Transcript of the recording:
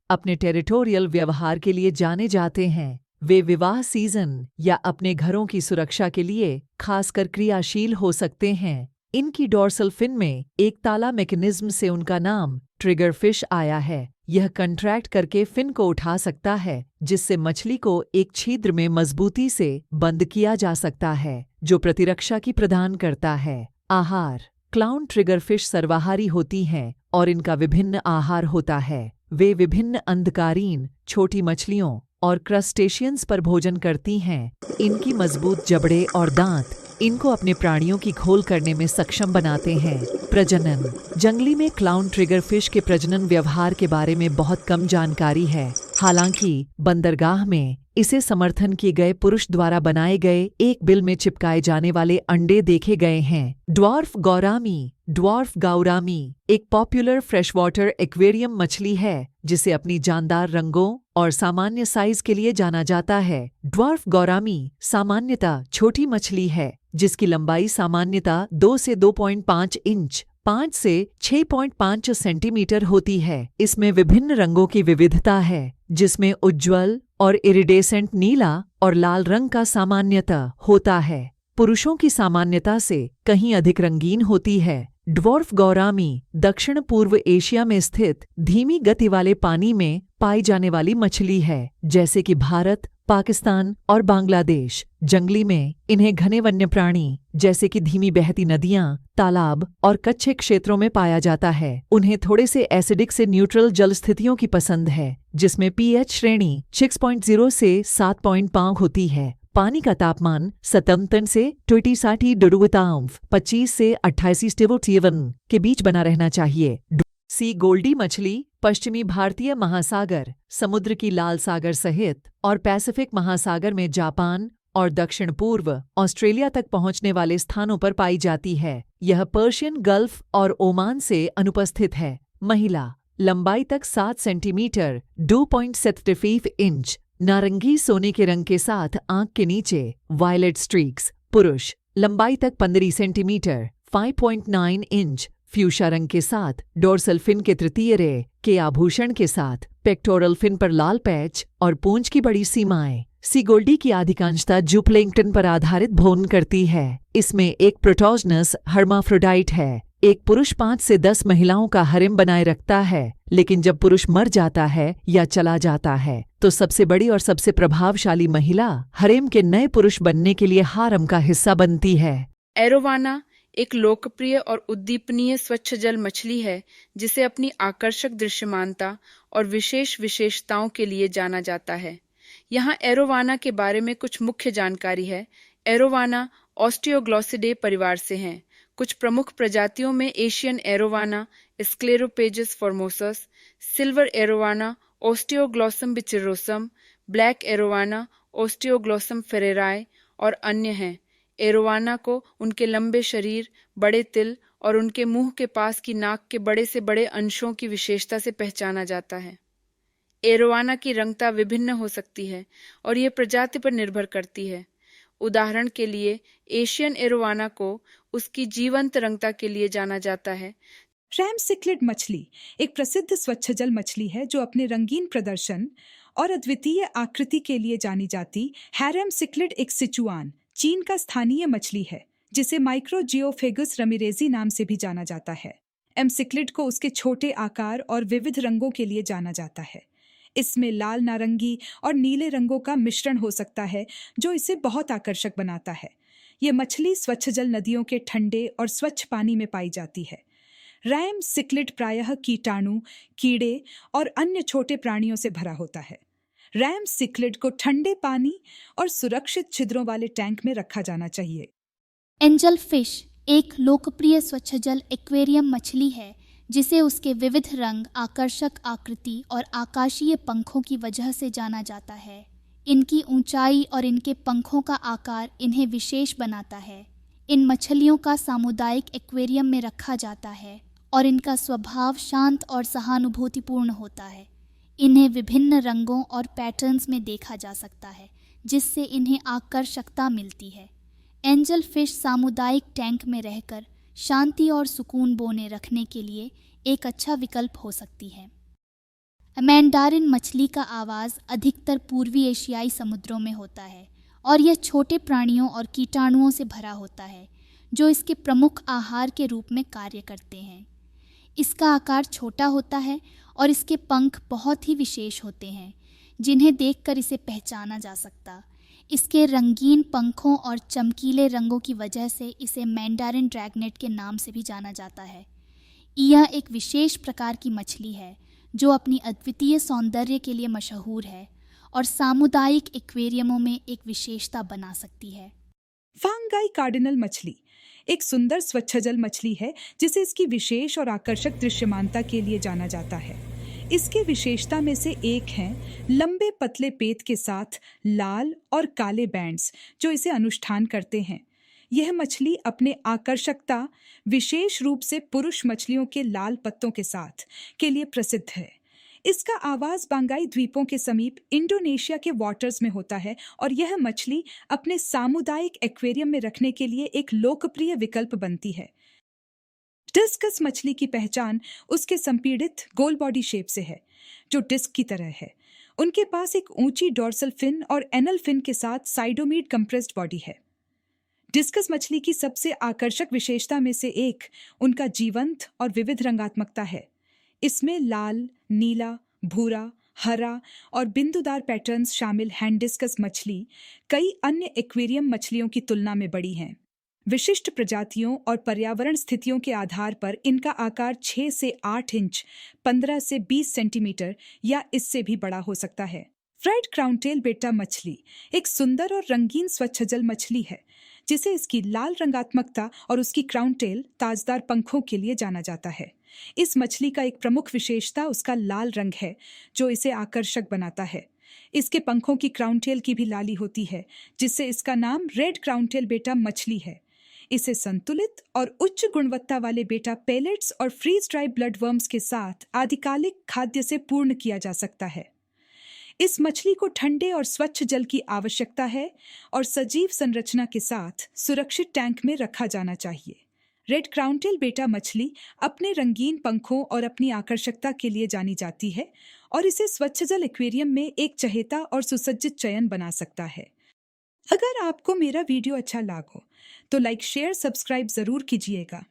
अपने टेरिटोरियल व्यवहार के लिए जाने जाते हैं। वे विवाह सीजन या अपने घरों की सुरक्षा के लिए खासकर क्रियाशील हो सकते हैं। इनकी डॉर्सल फिन में एक ताला मैकेनिज्म से उनका नाम ट्रिगर फिश आया है। यह कंट्रैक्ट करके फिन को उठा सकता है, जिससे मछली को एक छिद्र में मजबूती से बंद किया जा सकता है, जो प्रतिरक्षा की प्रदान करता है। आहार। क्लाउन ट्रिगरफिश सर्वाहारी होती हैं और इनका विभिन्न आहार होता है। वे विभिन्न अंधकारीन, छोटी मछलियों और क्रस्टेशियंस पर भोजन करती हैं। इनकी मजबूत जबड़े और दांत इनको अपने प्राणियों की खोल करने में सक्षम बनाते हैं। प्रजनन। जंगली में क्लाउन ट्रिगरफिश के प्रजनन व्यवहार के बारे में बहुत कम जानकारी है। हालांकि बंदरगाह में इसे समर्थन किए गए पुरुष द्वारा बनाए गए एक बिल में चिपकाए जाने वाले अंडे देखे गए हैं। ड्वार्फ गौरामी एक पॉपुलर फ्रेशवाटर एक्वेरियम मछली है, जिसे अपनी जानदार रंगों और सामान्य साइज के लिए जाना जाता है। ड्वार्फ गौरामी सामान्यतः छोटी मछली है, जिसकी लंबाई सामान्यतः 2 से 2.5 इंच 5 से 6.5 सेंटीमीटर होती है। इसमें विभिन्न रंगों की विविधता है, जिसमें उज्ज्वल और इरिडेसेंट नीला और लाल रंग का सामान्यतः होता है। पुरुषों की सामान्यता से कहीं अधिक रंगीन होती है। ड्वार्फ गौरामी दक्षिण पूर्व एशिया में स्थित धीमी गति वाले पानी में पाई जाने वाली मछली है, जैसे कि भारत, पाकिस्तान और बांग्लादेश। जंगली में इन्हें घने वन्य प्राणी जैसे कि धीमी बहती नदियां, तालाब और कच्चे क्षेत्रों में पाया जाता है। उन्हें थोड़े से एसिडिक से न्यूट्रल जल स्थितियों की पसंद है, जिसमें पीएच श्रेणी 6.0 से 7.5 होती है। पानी का तापमान 57 से 25 से 28 के बीच बना रहना चाहिए। सी गोल्डी मछली पश्चिमी भारतीय महासागर, समुद्र की लाल सागर सहित और पैसिफिक महासागर में जापान और दक्षिण पूर्व ऑस्ट्रेलिया तक पहुंचने वाले स्थानों पर पाई जाती है। यह पर्शियन गल्फ और ओमान से अनुपस्थित है। महिला लंबाई तक 7 सेंटीमीटर 2.75 इंच, नारंगी सोने के रंग के साथ आंख के नीचे वायलेट स्ट्रीक्स। पुरुष लंबाई तक 15 सेंटीमीटर 5.9 इंच, फ्यूशा रंग के साथ डोर्सल फिन के तृतीय रे के आभूषण के साथ, पेक्टोरल फिन पर लाल पैच और पूंछ की बड़ी सीमाएं। सी गोल्डी की अधिकांशता जूप्लैंक्टन पर आधारित भोजन करती है। इसमें एक प्रोटोजनस हर्माफ्रोडाइट है। एक पुरुष 5 से 10 महिलाओं का हरेम बनाए रखता है, लेकिन जब पुरुष मर जाता है या चला जाता है तो सबसे बड़ी और सबसे प्रभावशाली महिला हरेम के नए पुरुष बनने के लिए हारम का हिस्सा बनती है। एरोवाना एक लोकप्रिय और उद्दीपनीय स्वच्छ जल मछली है, जिसे अपनी आकर्षक दृश्यमानता और विशेष विशेषताओं के लिए जाना जाता है। यहाँ एरोवाना के बारे में कुछ मुख्य जानकारी है। एरोवाना ऑस्टियोग्लोसिडे परिवार से हैं। कुछ प्रमुख प्रजातियों में Asian arowana, Scleropages formosus, silver arowana, Osteoglossum bicirrhosum, black arowana, Osteoglossum ferreirai और अन्य हैं। एरोवाना को उनके लंबे शरीर, बड़े तिल और उनके मुंह के पास की नाक के बड़े से बड़े अंशों की विशेषता से पहचाना जाता है। एरोवाना की रंगता विभिन्न हो सकती है और ये प्रजाति पर निर्भर करती है। उदाहरण के लिए एशियन एरोवाना को उसकी जीवंत रंगता के लिए जाना जाता है। रैम सिक्लिड मछली एक प्रसिद्ध स्वच्छ जल मछली है जो अपने रंगीन प्रदर्शन और अद्वितीय आकृति के लिए जानी जाती है। रैम सिक्लिड एक सिचुआन, चीन का स्थानीय मछली है, जिसे माइक्रोजियोफेगस रमीरेजी नाम से भी जाना जाता है। एम सिक्लिड को उसके छोटे आकार और विविध रंगों के लिए जाना जाता है। इसमें लाल, नारंगी और नीले रंगों का मिश्रण हो सकता है, जो इसे बहुत आकर्षक बनाता है। ये मछली स्वच्छ जल नदियों के ठंडे और स्वच्छ पानी में पाई जाती है। रैम सिक्लिड प्रायः कीटाणु, कीड़े और अन्य छोटे प्राणियों से भरा होता है। रैम सिक्लिड को ठंडे पानी और सुरक्षित छिद्रों वाले टैंक में रखा जाना चाहिए। एंजल फिश एक लोकप्रिय स्वच्छ जल एक्वेरियम मछली है, जिसे उसके विविध रंग, आकर्षक आकृति और आकाशीय पंखों की वजह से जाना जाता है। इनकी ऊंचाई और इनके पंखों का आकार इन्हें विशेष बनाता है। इन मछलियों का सामुदायिक एक्वेरियम में रखा जाता है और इनका स्वभाव शांत और सहानुभूतिपूर्ण होता है। इन्हें विभिन्न रंगों और पैटर्न्स में देखा जा सकता है, जिससे इन्हें आकर्षकता मिलती है। एंजल फिश सामुदायिक टैंक में रहकर शांति और सुकून बोने रखने के लिए एक अच्छा विकल्प हो सकती है। मैंडारिन मछली का आवाज़ अधिकतर पूर्वी एशियाई समुद्रों में होता है और यह छोटे प्राणियों और कीटाणुओं से भरा होता है जो इसके प्रमुख आहार के रूप में कार्य करते हैं। इसका आकार छोटा होता है और इसके पंख बहुत ही विशेष होते हैं जिन्हें देखकर इसे पहचाना जा सकता। इसके रंगीन पंखों और चमकीले रंगों की वजह से इसे मैंडारिन ड्रैगनेट के नाम से भी जाना जाता है। यह एक विशेष प्रकार की मछली है जो अपनी अद्वितीय सौंदर्य के लिए मशहूर है और सामुदायिक एक्वेरियमों में एक विशेषता बना सकती है। फांगाई कार्डिनल मछली एक सुंदर स्वच्छजल मछली है जिसे इसकी विशेष और आकर्षक दृश्यमानता के लिए जाना जाता है। इसके विशेषता में से एक है लंबे पतले पेट के साथ लाल और काले बैंड्स जो इसे अनुष्ठान करते हैं। यह मछली अपने आकर्षकता विशेष रूप से पुरुष मछलियों के लाल पत्तों के साथ के लिए प्रसिद्ध है। इसका आवाज बांगाई द्वीपों के समीप इंडोनेशिया के वाटर्स में होता है और यह मछली अपने सामुदायिक एक्वेरियम में रखने के लिए एक लोकप्रिय विकल्प बनती है। डिस्कस मछली की पहचान उसके संपीड़ित गोल बॉडी शेप से है जो डिस्क की तरह है। उनके पास एक ऊंची डोर्सल फिन और एनल फिन के साथ साइडोमीड कंप्रेस्ड बॉडी है। डिस्कस मछली की सबसे आकर्षक विशेषता में से एक उनका जीवंत और विविध रंगात्मकता है। इसमें लाल, नीला, भूरा, हरा और बिंदुदार पैटर्न्स शामिल हैंड डिस्कस मछली कई अन्य एक्वेरियम मछलियों की तुलना में बड़ी हैं। विशिष्ट प्रजातियों और पर्यावरण स्थितियों के आधार पर इनका आकार 6 से 8 इंच, 15 से 20 सेंटीमीटर या इससे भी बड़ा हो सकता है। फ्राइड क्राउनटेल बेटा मछली एक सुंदर और रंगीन स्वच्छजल मछली है जिसे इसकी लाल रंगात्मकता और उसकी क्राउनटेल ताजदार पंखों के लिए जाना जाता है। इस मछली का एक प्रमुख विशेषता उसका लाल रंग है जो इसे आकर्षक बनाता है। इसके पंखों की क्राउनटेल की भी लाली होती है जिससे इसका नाम रेड क्राउनटेल बेटा मछली है। इसे संतुलित और उच्च गुणवत्ता वाले बेटा पेलेट्स और फ्रीज ड्राई ब्लड वर्म्स के साथ आदिकालिक खाद्य से पूर्ण किया जा सकता है। इस मछली को ठंडे और स्वच्छ जल की आवश्यकता है और सजीव संरचना के साथ सुरक्षित टैंक में रखा जाना चाहिए। रेड क्राउनटेल बेटा मछली अपने रंगीन पंखों और अपनी आकर्षकता के लिए जानी जाती है और इसे स्वच्छ जल एक्वेरियम में एक चहेता और सुसज्जित चयन बना सकता है। अगर आपको मेरा वीडियो अच्छा लगा तो लाइक, शेयर, सब्सक्राइब जरूर कीजिएगा।